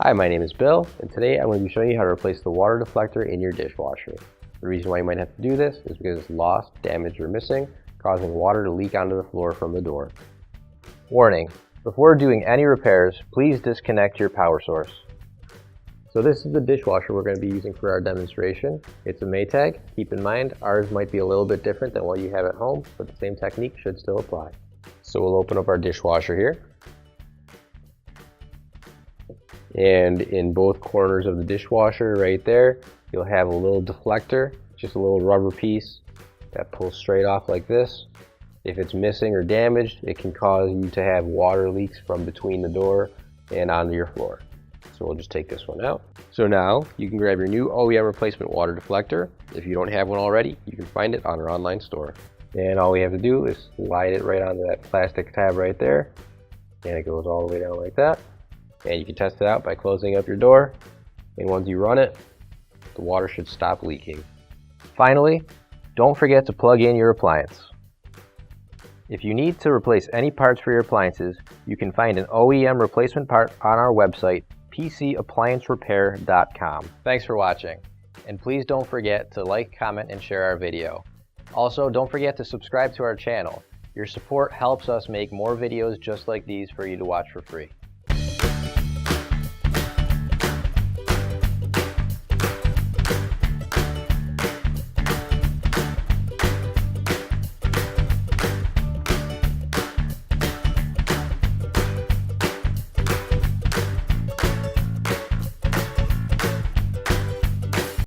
Hi, my name is Bill, and today I'm going to be showing you how to replace the water deflector in your dishwasher. The reason why you might have to do this is because it's lost, damaged, or missing, causing water to leak onto the floor from the door. Warning: before doing any repairs, please disconnect your power source. So this is the dishwasher we're going to be using for our demonstration. It's a Maytag. Keep in mind, ours might be a little bit different than what you have at home, but the same technique should still apply. So we'll open up our dishwasher here. And in both corners of the dishwasher right there, you'll have a little deflector, just a little rubber piece that pulls straight off like this. If it's missing or damaged, it can cause you to have water leaks from between the door and onto your floor. So we'll just take this one out. So now you can grab your new OEM replacement water deflector. If you don't have one already, you can find it on our online store. And all we have to do is slide it right onto that plastic tab right there. And it goes all the way down like that. And you can test it out by closing up your door. And once you run it, the water should stop leaking. Finally, don't forget to plug in your appliance. If you need to replace any parts for your appliances, you can find an OEM replacement part on our website, PCApplianceRepair.com. Thanks for watching, and please don't forget to like, comment, and share our video. Also, don't forget to subscribe to our channel. Your support helps us make more videos just like these for you to watch for free.